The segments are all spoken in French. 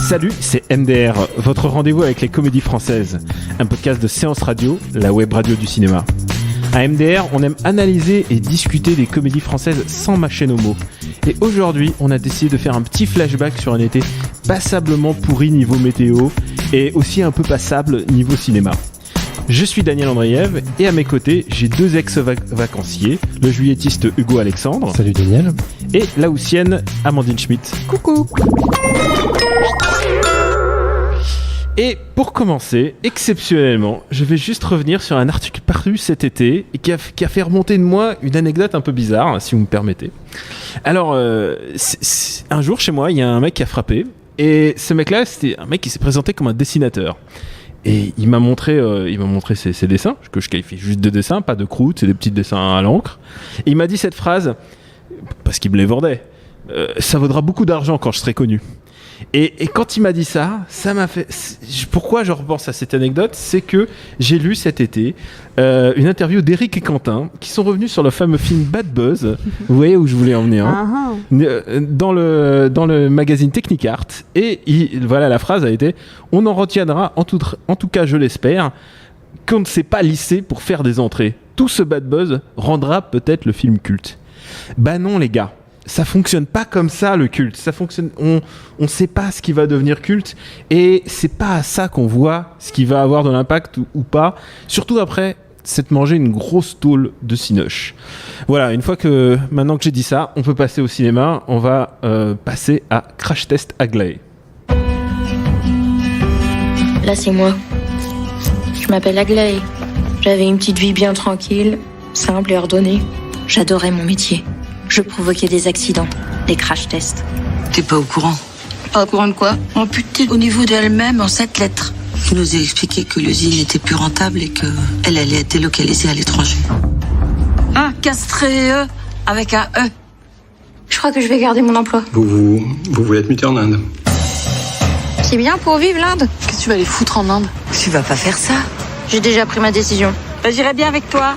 Salut, c'est MDR, votre rendez-vous avec les comédies françaises, un podcast de Séance Radio, la web radio du cinéma. À MDR, on aime analyser et discuter des comédies françaises sans mâcher nos mots. Et aujourd'hui, on a décidé de faire un petit flashback sur un été passablement pourri niveau météo et aussi un peu passable niveau cinéma. Je suis Daniel Andreev et à mes côtés, j'ai deux ex-vacanciers, le juillettiste Hugo Alexandre. Salut Daniel. Et la houssienne Amandine Schmitt. Coucou. Et pour commencer, exceptionnellement, je vais juste revenir sur un article paru cet été et qui a fait remonter de moi une anecdote un peu bizarre, si vous me permettez. Alors, un jour chez moi, il y a un mec qui a frappé et ce mec-là, c'était un mec qui s'est présenté comme un dessinateur. Et il m'a montré ses dessins, que je qualifie juste de dessins, pas de croûte, c'est des petits dessins à l'encre. Et il m'a dit cette phrase, parce qu'il me les vendait, ça vaudra beaucoup d'argent quand je serai connu. Et quand il m'a dit ça m'a fait... Pourquoi je repense à cette anecdote, c'est que j'ai lu cet été une interview d'Éric et Quentin qui sont revenus sur le fameux film Bad Buzz. Vous voyez où je voulais en venir, hein, dans le magazine Technicart. Et voilà, la phrase a été « On en retiendra, en tout cas je l'espère, qu'on ne s'est pas lissé pour faire des entrées. Tout ce Bad Buzz rendra peut-être le film culte. » Bah non les gars, ça fonctionne pas comme ça le culte. Ça fonctionne, on sait pas ce qui va devenir culte et c'est pas à ça qu'on voit ce qui va avoir de l'impact ou pas. Surtout après s'être mangé une grosse tôle de cinoche. Voilà, maintenant que j'ai dit ça, on peut passer au cinéma. On va passer à Crash Test Aglaé. Là c'est moi. Je m'appelle Aglaé. J'avais une petite vie bien tranquille, simple et ordonnée. J'adorais mon métier. Je provoquais des accidents, des crash tests. T'es pas au courant? Pas au courant de quoi? Amputée au niveau d'elle-même en 7 lettres. Il nous a expliqué que l'usine n'était plus rentable et qu'elle allait être délocalisée à l'étranger. Castré avec un E. Je crois que je vais garder mon emploi. Vous voulez être muté en Inde? C'est bien pour vivre l'Inde. Qu'est-ce que tu vas aller foutre en Inde? Tu vas pas faire ça. J'ai déjà pris ma décision. J'irai bien avec toi.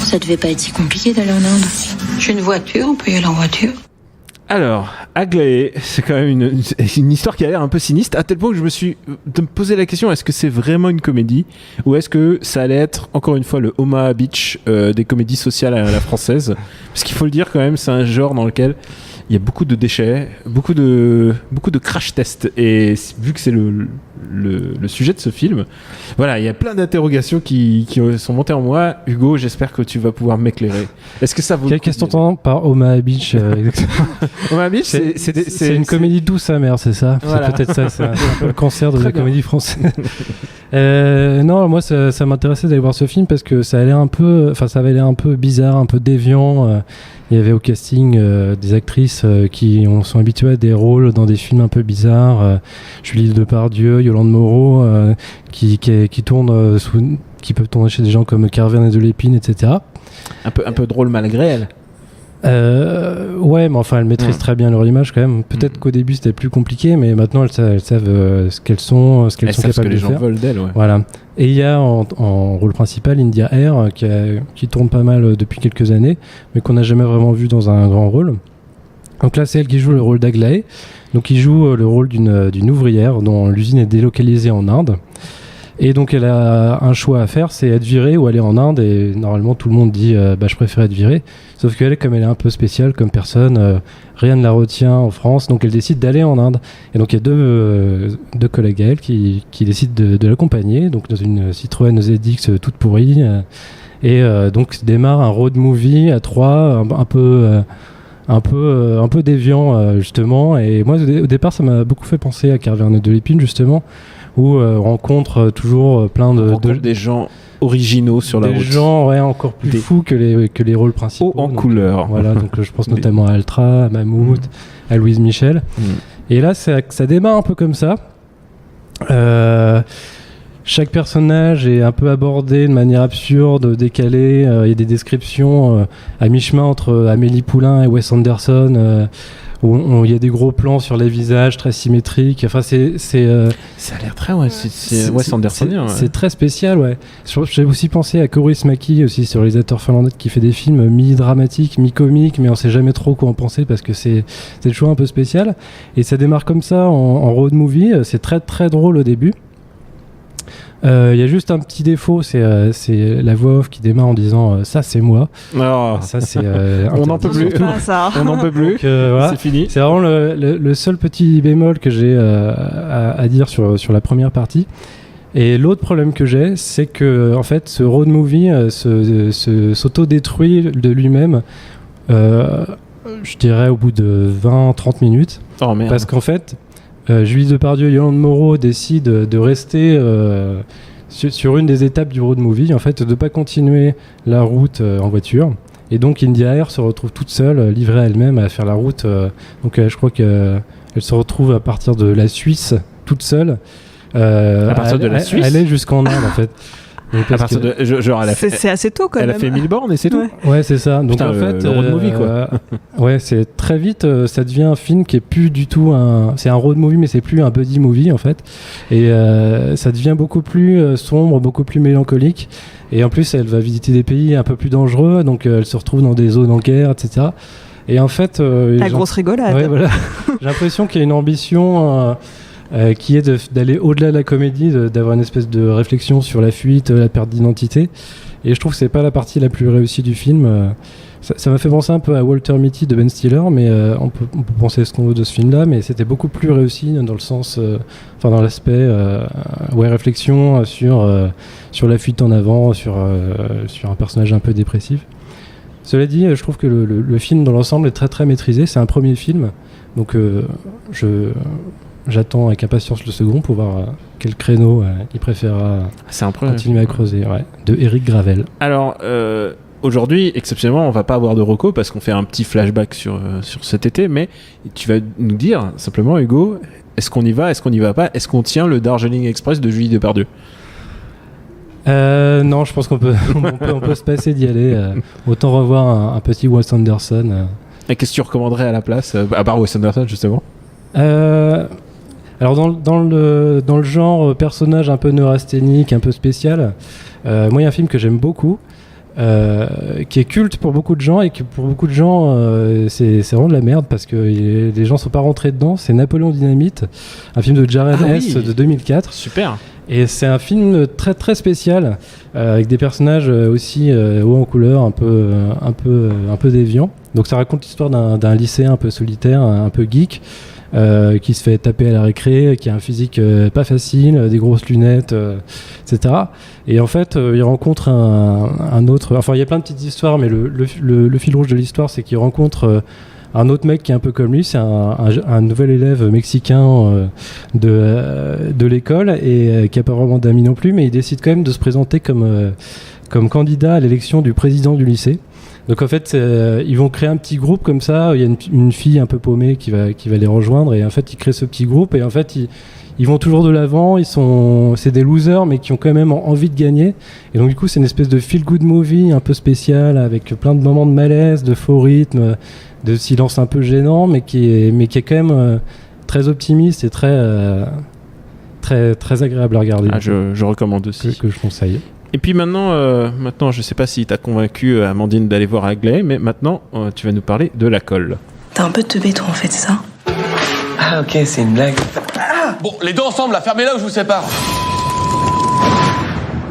Ça devait pas être si compliqué d'aller en Inde. J'ai une voiture, on peut y aller en voiture. Alors, Aglaé, c'est quand même une histoire qui a l'air un peu sinistre, à tel point que je me suis posé la question, est-ce que c'est vraiment une comédie ou est-ce que ça allait être, encore une fois, le Omaha Beach des comédies sociales à la française? Parce qu'il faut le dire quand même, c'est un genre dans lequel il y a beaucoup de déchets, beaucoup de crash tests. Et vu que c'est le sujet de ce film, voilà, il y a plein d'interrogations qui sont montées en moi. Hugo, j'espère que tu vas pouvoir m'éclairer. Est-ce que ça vaut Qu'est-ce que t'entends par Omaha Beach exactement? Omaha Beach, c'est une comédie douce amère, c'est ça? Voilà. C'est peut-être ça, c'est un peu le cancer de la comédie française. Non, moi ça m'intéressait d'aller voir ce film parce que ça avait l'air un peu bizarre, un peu déviant. Il y avait au casting des actrices qui sont habituées à des rôles dans des films un peu bizarres. Julie Depardieu, Yolande Moreau, qui tournent qui peuvent tourner chez des gens comme Carven et Delépine, etc. Un peu drôle malgré elle. Ouais, mais enfin elles maîtrisent très bien leur image quand même. Peut-être qu'au début c'était plus compliqué, mais maintenant elles savent ce qu'elles sont capables de faire. Ce que les gens veulent d'elles, ouais. Voilà. Et il y a en rôle principal India Air qui tourne pas mal depuis quelques années, mais qu'on n'a jamais vraiment vu dans un grand rôle. Donc là c'est elle qui joue le rôle d'Aglaé. Donc il joue le rôle d'une ouvrière dont l'usine est délocalisée en Inde. Et donc elle a un choix à faire, c'est être virée ou aller en Inde. Et normalement tout le monde dit je préfère être virée. Sauf qu'elle, comme elle est un peu spéciale comme personne, rien ne la retient en France, donc elle décide d'aller en Inde. Et donc il y a deux collègues à elle qui décident de l'accompagner, donc dans une Citroën ZX toute pourrie. Et donc démarre un road movie à trois, un peu déviant justement. Et moi au départ ça m'a beaucoup fait penser à Carven et Delépine justement, où on rencontre toujours plein des gens originaux sur la route. Des gens encore plus fous que les rôles principaux. En couleur. Voilà, donc je pense notamment à Altra, à Mammouth, à Louise Michel. Et là, ça démarre un peu comme ça. chaque personnage est un peu abordé de manière absurde, décalée. Il y a des descriptions à mi-chemin entre Amélie Poulain et Wes Anderson, où il y a des gros plans sur les visages très symétriques. Enfin, Ça a l'air très c'est Wes Andersonien. Ouais. C'est très spécial, ouais. J'ai aussi pensé à Kauris Mäki, aussi, ce réalisateur finlandais qui fait des films mi-dramatiques, mi-comiques, mais on sait jamais trop quoi en penser parce que c'est toujours un peu spécial. Et ça démarre comme ça en road movie. C'est très très drôle au début. Il y a juste un petit défaut, c'est la voix off qui démarre en disant ça c'est moi. Oh. Ça c'est on n'en peut plus. On n'en peut plus. Voilà. C'est fini. C'est vraiment le seul petit bémol que j'ai à dire sur la première partie. Et l'autre problème que j'ai, c'est que en fait ce road movie s'auto-détruit de lui-même. Je dirais au bout de 20-30 minutes. Oh merde. Parce qu'en fait, Julie Depardieu et Yolande Moreau décident de rester sur une des étapes du road movie, en fait, de ne pas continuer la route en voiture. Et donc India Air se retrouve toute seule, livrée à elle-même, à faire la route. Donc je crois qu'elle se retrouve à partir de la Suisse, toute seule. À partir de la Suisse ? Elle est jusqu'en Inde, en fait. À partir de, genre, c'est assez tôt quand même. Elle a fait 1000 bornes et c'est tout. Ouais, c'est ça. Donc putain, en fait, le road movie quoi. Ouais, c'est très vite, ça devient un film qui est plus du tout c'est un road movie, mais c'est plus un buddy movie en fait. Et ça devient beaucoup plus sombre, beaucoup plus mélancolique. Et en plus, elle va visiter des pays un peu plus dangereux, donc elle se retrouve dans des zones en guerre, etc. Et en fait, la grosse rigolade. Ouais, voilà. J'ai l'impression qu'il y a une ambition. Qui est d'aller au-delà de la comédie, d'avoir une espèce de réflexion sur la fuite, la perte d'identité. Et je trouve que c'est pas la partie la plus réussie du film. Ça m'a fait penser un peu à Walter Mitty de Ben Stiller, mais on peut penser ce qu'on veut de ce film-là, mais c'était beaucoup plus réussi dans le sens, dans l'aspect réflexion sur la fuite en avant, sur un personnage un peu dépressif. Cela dit, je trouve que le film dans l'ensemble est très très maîtrisé. C'est un premier film, donc j'attends avec impatience le second pour voir quel créneau il préférera continuer à creuser. Ouais, de Eric Gravel. Alors, aujourd'hui, exceptionnellement, on va pas avoir de reco parce qu'on fait un petit flashback sur cet été, mais tu vas nous dire simplement, Hugo, est-ce qu'on y va, est-ce qu'on n'y va pas, est-ce qu'on tient le Darjeeling Express de Julie Depardieu ? Non, je pense qu'on peut, on peut se passer d'y aller. Autant revoir un petit Wes Anderson. Et qu'est-ce que tu recommanderais à la place, à part Wes Anderson justement ? Alors dans le genre personnage un peu neurasthénique, un peu spécial, moi il y a un film que j'aime beaucoup, qui est culte pour beaucoup de gens et que pour beaucoup de gens c'est vraiment de la merde parce que les gens sont pas rentrés dedans. C'est Napoléon Dynamite, un film de Jared Hess de 2004. Super. Et c'est un film très très spécial avec des personnages aussi hauts en couleur, un peu déviants. Donc ça raconte l'histoire d'un lycéen un peu solitaire, un peu geek. Qui se fait taper à la récré, qui a un physique pas facile, des grosses lunettes, etc. Et en fait, il rencontre un autre... Enfin, il y a plein de petites histoires, mais le fil rouge de l'histoire, c'est qu'il rencontre un autre mec qui est un peu comme lui. C'est un nouvel élève mexicain de l'école et qui n'a pas vraiment d'amis non plus, mais il décide quand même de se présenter comme candidat à l'élection du président du lycée. Donc en fait, ils vont créer un petit groupe comme ça. Il y a une fille un peu paumée qui va les rejoindre et en fait, ils créent ce petit groupe et en fait, ils vont toujours de l'avant. C'est des losers mais qui ont quand même envie de gagner. Et donc du coup, c'est une espèce de feel-good movie un peu spécial avec plein de moments de malaise, de faux rythme, de silence un peu gênant, mais qui est quand même très optimiste et très très agréable à regarder. Ah, je recommande aussi. Que je conseille. Et puis maintenant, je sais pas si t'as convaincu Amandine d'aller voir Aglaé, mais maintenant, tu vas nous parler de La Colle. T'as un peu de teubé, toi, en fait, c'est ça ? Ah, ok, c'est une blague. Bon, les deux ensemble, là, fermez-la ou je vous sépare.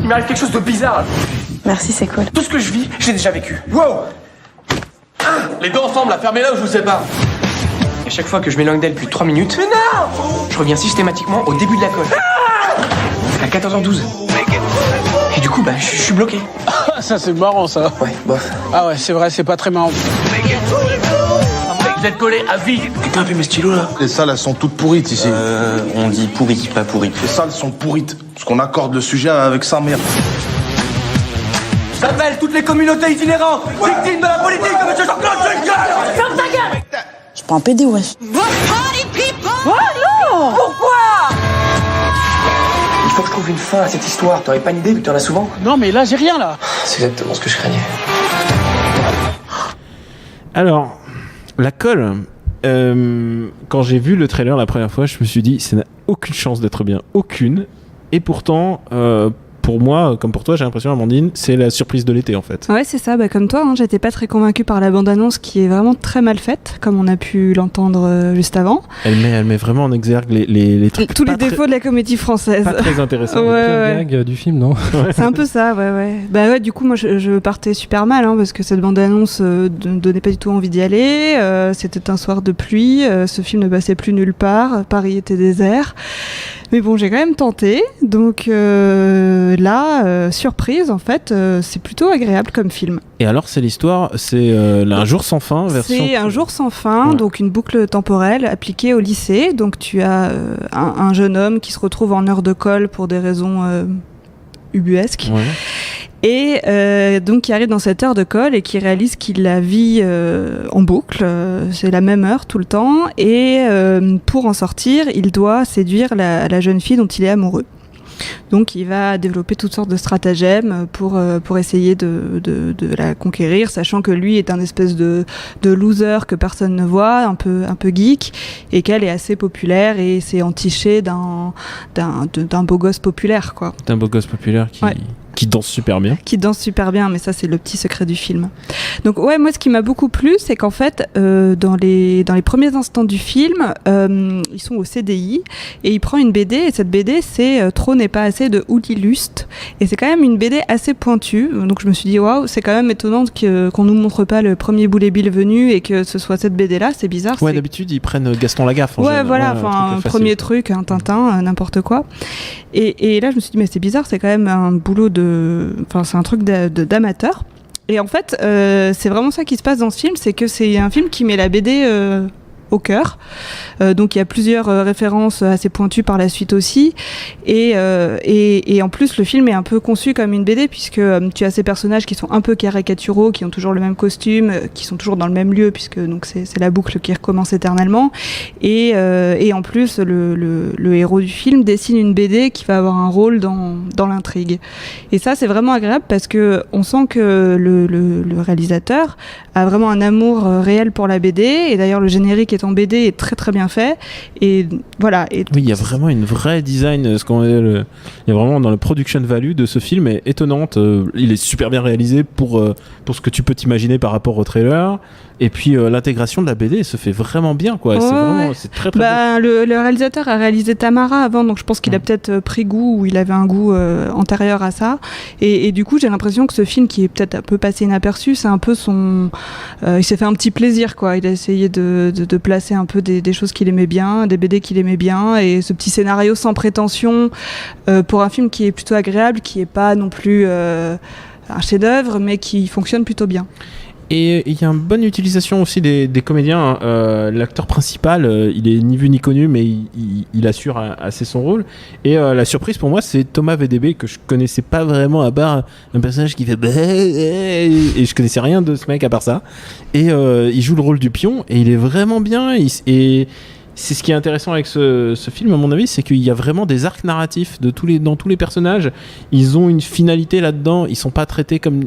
Il m'arrive quelque chose de bizarre. Merci, c'est cool. Tout ce que je vis, j'ai déjà vécu. Wow. Les deux ensemble, là, fermez-la ou je vous sépare. À chaque fois que je m'éloigne d'elle plus de 3 minutes, mais non, je reviens systématiquement au début de la colle. À 14h12. Et du coup, je suis bloqué. Ah, ça, c'est marrant, ça. Ouais, bof. Ah ouais, c'est vrai, c'est pas très marrant. Vous êtes collés à vie. Quelqu'un a fait mes stylos, là ? Les salles, elles sont toutes pourrites ici. On dit pourri, pas pourri. Les salles sont pourrites. Parce qu'on accorde le sujet avec sa mère. J'appelle toutes les communautés itinérantes, victimes de la politique de M. Jean-Claude Juncker. Ferme ta gueule. Je prends un PD, wesh. Oh non. Pourquoi ? Il faut que je trouve trouve une fin à cette histoire. T'aurais pas une idée vu que t'en as souvent? Non, mais là, j'ai rien, là. C'est exactement ce que je craignais. Alors, la colle, quand j'ai vu le trailer la première fois, je me suis dit, ça n'a aucune chance d'être bien. Aucune. Et pourtant, pour moi, comme pour toi, j'ai l'impression, Amandine, c'est la surprise de l'été en fait. Ouais, c'est ça, comme toi, j'étais pas très convaincue par la bande-annonce qui est vraiment très mal faite, comme on a pu l'entendre juste avant. Elle met vraiment en exergue les trucs. Tous les défauts de la comédie française. Pas très intéressants. Le gag du film, non? C'est un peu ça, ouais. Bah ouais, du coup, moi, je partais super mal, parce que cette bande-annonce ne donnait pas du tout envie d'y aller. C'était un soir de pluie, ce film ne passait plus nulle part, Paris était désert. Mais bon, j'ai quand même tenté, donc là, surprise, en fait, c'est plutôt agréable comme film. Et alors, c'est l'histoire, c'est Un jour sans fin version... C'est Un jour sans fin, donc une boucle temporelle appliquée au lycée. Donc tu as un jeune homme qui se retrouve en heure de colle pour des raisons ubuesques. Ouais. Et donc qui arrive dans cette heure de colle et qui réalise qu'il la vit en boucle, c'est la même heure tout le temps, et pour en sortir, il doit séduire la jeune fille dont il est amoureux. Donc il va développer toutes sortes de stratagèmes pour essayer de la conquérir, sachant que lui est un espèce de loser que personne ne voit, un peu geek, et qu'elle est assez populaire et c'est entiché d'un beau gosse populaire, quoi. D'un beau gosse populaire qui danse super bien. Qui danse super bien, mais ça c'est le petit secret du film. Donc ouais, moi ce qui m'a beaucoup plu, c'est qu'en fait dans les premiers instants du film, ils sont au CDI et il prend une BD, et cette BD c'est Trop n'est pas assez de Uli Lust, et c'est quand même une BD assez pointue. Donc je me suis dit waouh, c'est quand même étonnant qu'on nous montre pas le premier Boulet Bill venu et que ce soit cette BD là, c'est bizarre. Ouais, d'habitude ils prennent Gaston Lagaffe. Ouais, voilà, un premier truc, un Tintin, n'importe quoi. Et là je me suis dit mais c'est bizarre, c'est quand même un boulot c'est un truc d'amateur. Et en fait, c'est vraiment ça qui se passe dans ce film, c'est que c'est un film qui met la BD au cœur. Donc il y a plusieurs références assez pointues par la suite aussi. Et en plus, le film est un peu conçu comme une BD, puisque tu as ces personnages qui sont un peu caricaturaux, qui ont toujours le même costume, qui sont toujours dans le même lieu, puisque donc c'est la boucle qui recommence éternellement. Et en plus, le héros du film dessine une BD qui va avoir un rôle dans l'intrigue. Et ça, c'est vraiment agréable parce que on sent que le réalisateur a vraiment un amour réel pour la BD. Et d'ailleurs, le générique est en BD est très très bien fait, et voilà. Oui, il y a vraiment une vraie design, il y a vraiment dans le production value de ce film est étonnante. Il est super bien réalisé pour ce que tu peux t'imaginer par rapport au trailer, et puis l'intégration de la BD se fait vraiment bien, quoi. C'est très très bien. Le réalisateur a réalisé Tamara avant, donc je pense qu'il a peut-être pris goût, ou il avait un goût antérieur à ça, et du coup j'ai l'impression que ce film, qui est peut-être un peu passé inaperçu, c'est un peu il s'est fait un petit plaisir, quoi. Il a essayé de placer un peu des choses qu'il aimait bien, des BD qu'il aimait bien, et ce petit scénario sans prétention pour un film qui est plutôt agréable, qui est pas non plus un chef-d'œuvre, mais qui fonctionne plutôt bien. Et il y a une bonne utilisation aussi des comédiens. L'acteur principal, il est ni vu ni connu, mais il assure assez son rôle. Et la surprise pour moi, c'est Thomas VDB, que je connaissais pas vraiment, à part un personnage qui fait et je connaissais rien de ce mec à part ça. Et il joue le rôle du pion, et il est vraiment bien. Et c'est ce qui est intéressant avec ce film, à mon avis, c'est qu'il y a vraiment des arcs narratifs dans tous les personnages. Ils ont une finalité là-dedans. Ils sont pas traités comme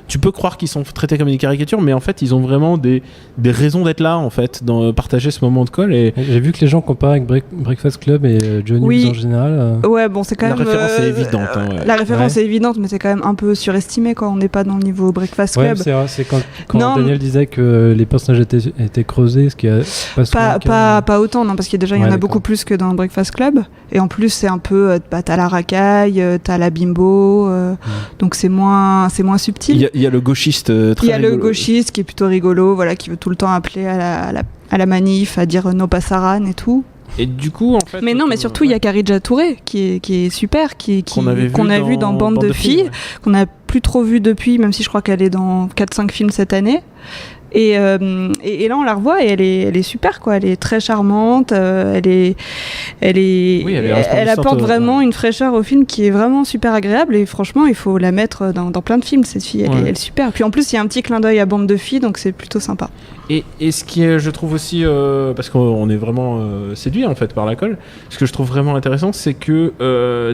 tu peux croire qu'ils sont traités comme des caricatures, mais en fait, ils ont vraiment des raisons d'être là, en fait, dans partager ce moment de colle. Et j'ai vu que les gens comparent avec Breakfast Club et Johnny Depp en général. Ouais, bon, c'est quand même. La référence est évidente. La référence est évidente, mais c'est quand même un peu surestimé, quoi. On n'est pas dans le niveau Breakfast Club. Ouais, c'est vrai. C'est quand Daniel disait que les personnages étaient creusés, ce qui a pas autant, non, parce qu'il y en a beaucoup plus que dans Breakfast Club, et en plus c'est un peu t'as la racaille, t'as la bimbo, donc c'est moins subtil. Il y a le gauchiste il y a le gauchiste qui est plutôt rigolo, voilà, qui veut tout le temps appeler à la manif, à dire no passaran et tout. Et du coup, en fait, mais non, mais surtout il y a Kharidja Touré qui est super, qu'on a vu dans Bande de filles, qu'on n'a plus trop vu depuis, même si je crois qu'elle est dans 4-5 films cette année. Et là, on la revoit et elle est super, quoi. Elle est très charmante. Elle apporte vraiment une fraîcheur au film qui est vraiment super agréable. Et franchement, il faut la mettre dans plein de films, cette fille. Elle est super. Puis en plus, il y a un petit clin d'œil à Bande de filles, donc c'est plutôt sympa. Et ce qui est, je trouve aussi, parce qu'on est vraiment séduit en fait par la colle, ce que je trouve vraiment intéressant, c'est que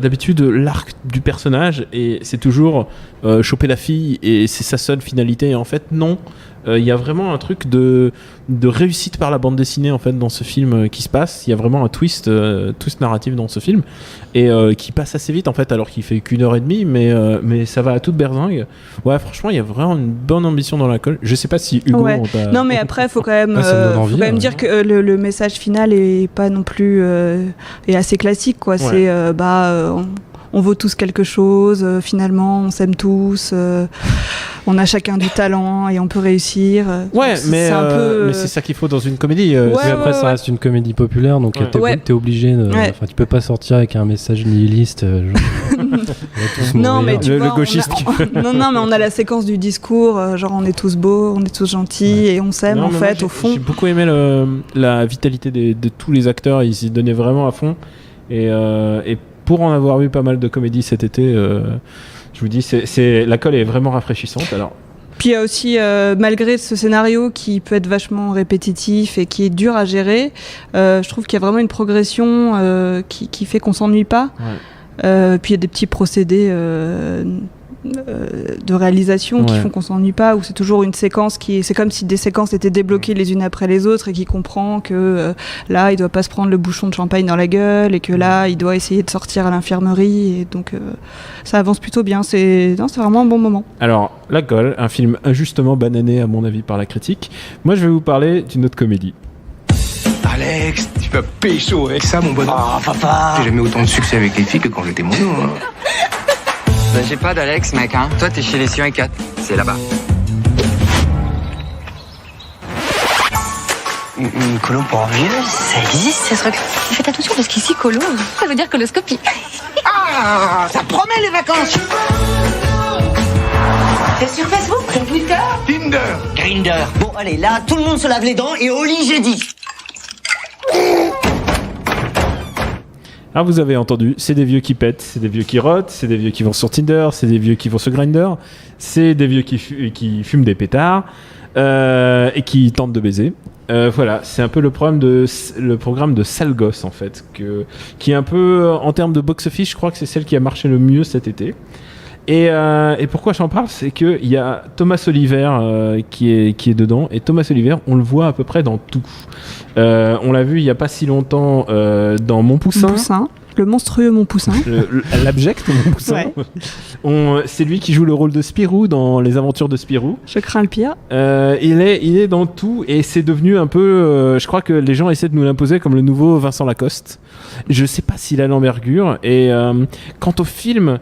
d'habitude l'arc du personnage, et c'est toujours choper la fille et c'est sa seule finalité, et en fait non. Il y a vraiment un truc de réussite par la bande dessinée en fait dans ce film qui se passe. Il y a vraiment un twist narratif dans ce film et qui passe assez vite en fait, alors qu'il fait qu'1h30, mais ça va à toute berzingue. Ouais, franchement, il y a vraiment une bonne ambition dans la colle. Je sais pas si Hugo. Non, mais après, faut quand même, dire que le message final est pas non plus est assez classique, quoi. Ouais. C'est on vaut tous quelque chose, finalement, on s'aime tous, on a chacun du talent et on peut réussir. Ouais, mais c'est ça qu'il faut dans une comédie. Après, ça reste une comédie populaire, donc t'es obligé de. Enfin, tu peux pas sortir avec un message nihiliste. Non, mais le gauchiste. Non, mais on a la séquence du discours, genre on est tous beaux, on est tous gentils et on s'aime, en fait, au fond. J'ai beaucoup aimé la vitalité de tous les acteurs, ils s'y donnaient vraiment à fond. Et pour en avoir vu pas mal de comédies cet été, je vous dis, la colle est vraiment rafraîchissante. Alors. Puis il y a aussi, malgré ce scénario qui peut être vachement répétitif et qui est dur à gérer, je trouve qu'il y a vraiment une progression qui fait qu'on s'ennuie pas. Ouais. Puis il y a des petits procédés de réalisation qui font qu'on s'ennuie pas, où c'est toujours une séquence c'est comme si des séquences étaient débloquées les unes après les autres et qui comprend que là il doit pas se prendre le bouchon de champagne dans la gueule et que là il doit essayer de sortir à l'infirmerie, et donc ça avance plutôt bien. C'est vraiment un bon moment. Alors La Colle, un film injustement banané à mon avis par la critique. Moi je vais vous parler d'une autre comédie. Alex, tu vas pécho avec ça, mon bonhomme. Oh papa, j'ai jamais autant de succès avec les filles que quand j'étais mono. J'ai pas d'Alex, mec, hein. Toi, t'es chez les Sion et 4. C'est là-bas. Une colo pour un vieux, ça existe, ces trucs. Faites attention, parce qu'ici, colo, ça veut dire coloscopie. Ah, ça promet les vacances. T'es sur Facebook, sur Twitter, Grindr. Bon, allez, là, tout le monde se lave les dents et au lit, j'ai dit. Ah, vous avez entendu, c'est des vieux qui pètent, c'est des vieux qui rotent, c'est des vieux qui vont sur Tinder, c'est des vieux qui vont sur Grindr, c'est des vieux qui fument des pétards et qui tentent de baiser. Voilà, c'est un peu le programme de Sale Gosse en fait, qui est un peu, en termes de box-office, je crois que c'est celle qui a marché le mieux cet été. Et pourquoi j'en parle, c'est qu'il y a Thomas Oliver qui est dedans, et Thomas Oliver, on le voit à peu près dans tout. On l'a vu il n'y a pas si longtemps dans Mon Poussin. Le monstrueux Mon Poussin. L'abject Mon Poussin. Ouais. C'est lui qui joue le rôle de Spirou dans Les Aventures de Spirou. Je crains le pire. Il est dans tout, et c'est devenu un peu... je crois que les gens essaient de nous l'imposer comme le nouveau Vincent Lacoste. Je sais pas s'il a l'envergure. Et quant au film...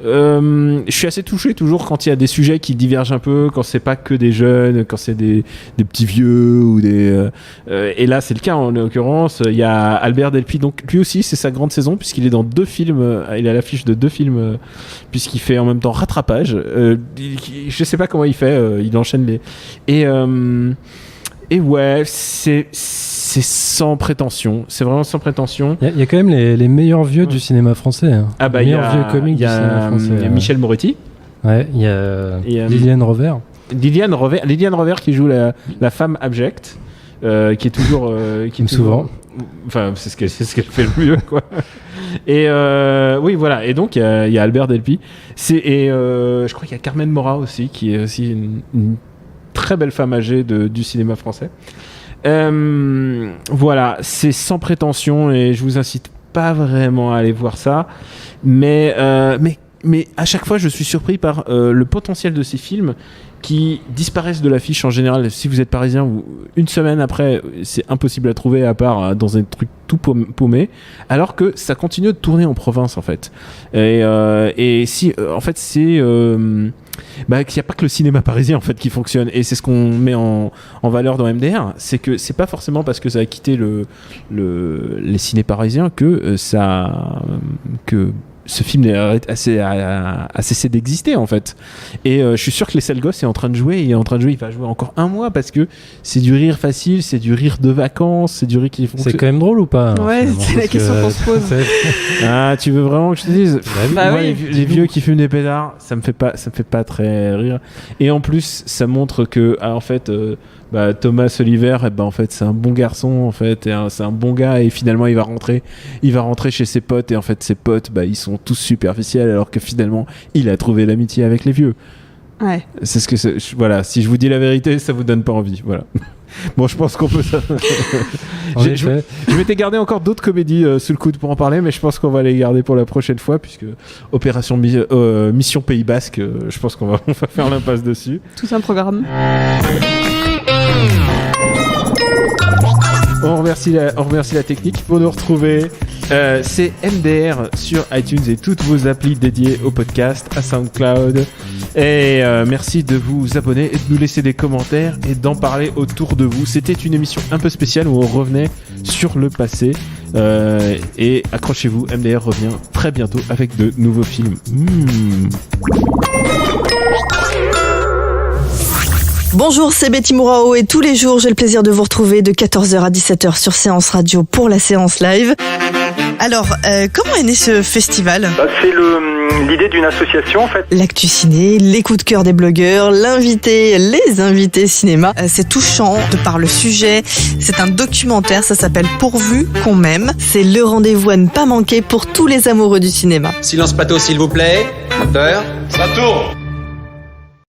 je suis assez touché toujours quand il y a des sujets qui divergent un peu, quand c'est pas que des jeunes, quand c'est des petits vieux ou des et là c'est le cas en l'occurrence. Il y a Albert Delpy, donc lui aussi c'est sa grande saison puisqu'il est dans 2 films, il est à l'affiche de 2 films puisqu'il fait en même temps Rattrapage. Je sais pas comment il fait, il enchaîne les et ouais, c'est sans prétention, c'est vraiment sans prétention. Il y a quand même les meilleurs vieux du cinéma français. Hein. Ah bah les meilleurs vieux comiques du cinéma français. Il y a Michel Moretti. Ouais, il y a Liliane Rover. Liliane Rover qui joue la femme abjecte, qui est toujours... souvent. Enfin, c'est ce qu'elle fait le mieux, quoi. Et oui, voilà. Et donc, il y a Albert Delpy. Je crois qu'il y a Carmen Maura aussi, qui est aussi une très belle femme âgée du cinéma français. Voilà, c'est sans prétention et je vous incite pas vraiment à aller voir ça, mais à chaque fois je suis surpris par le potentiel de ces films qui disparaissent de l'affiche en général. Si vous êtes parisien, une semaine après c'est impossible à trouver à part dans un truc tout paumé, alors que ça continue de tourner en province en fait. Et si en fait c'est qu'il n'y a pas que le cinéma parisien en fait qui fonctionne, et c'est ce qu'on met en valeur dans MDR, c'est que c'est pas forcément parce que ça a quitté les ciné parisiens que ce film a cessé d'exister en fait. Et je suis sûr que les sales gosses est en train de jouer, il va jouer encore 1 mois parce que c'est du rire facile, c'est du rire de vacances, c'est du rire qui fonctionne. C'est quand même drôle ou pas? Ouais, c'est la question qu'on se pose. Ah, tu veux vraiment que je te dise? Bah moi, oui. les vieux qui fument des pétards, ça me fait pas très rire. Et en plus, ça montre que en fait Thomas Oliver, en fait c'est un bon garçon en fait, et c'est un bon gars, et finalement il va rentrer chez ses potes, et en fait ses potes ils sont tous superficiels, alors que finalement il a trouvé l'amitié avec les vieux. Ouais. C'est ce que voilà, si je vous dis la vérité, ça vous donne pas envie, voilà. Bon, je pense qu'on peut ça. Je m'étais gardé encore d'autres comédies sous le coude pour en parler, mais je pense qu'on va les garder pour la prochaine fois, puisque Mission Pays Basque, je pense qu'on va faire l'impasse dessus. Tout un programme. On remercie la technique pour nous retrouver. C'est MDR sur iTunes et toutes vos applis dédiées au podcast, à SoundCloud. Et merci de vous abonner et de nous laisser des commentaires et d'en parler autour de vous. C'était une émission un peu spéciale où on revenait sur le passé. Et accrochez-vous, MDR revient très bientôt avec de nouveaux films. Bonjour, c'est Betty Mourao et tous les jours, j'ai le plaisir de vous retrouver de 14h à 17h sur Séance Radio pour la séance live. Alors, comment est né ce festival ? C'est l'idée d'une association en fait. L'actu ciné, les coups de cœur des blogueurs, les invités cinéma. C'est touchant de par le sujet. C'est un documentaire, ça s'appelle Pourvu qu'on m'aime. C'est le rendez-vous à ne pas manquer pour tous les amoureux du cinéma. Silence plateau s'il vous plaît. Moteur. Ça tourne.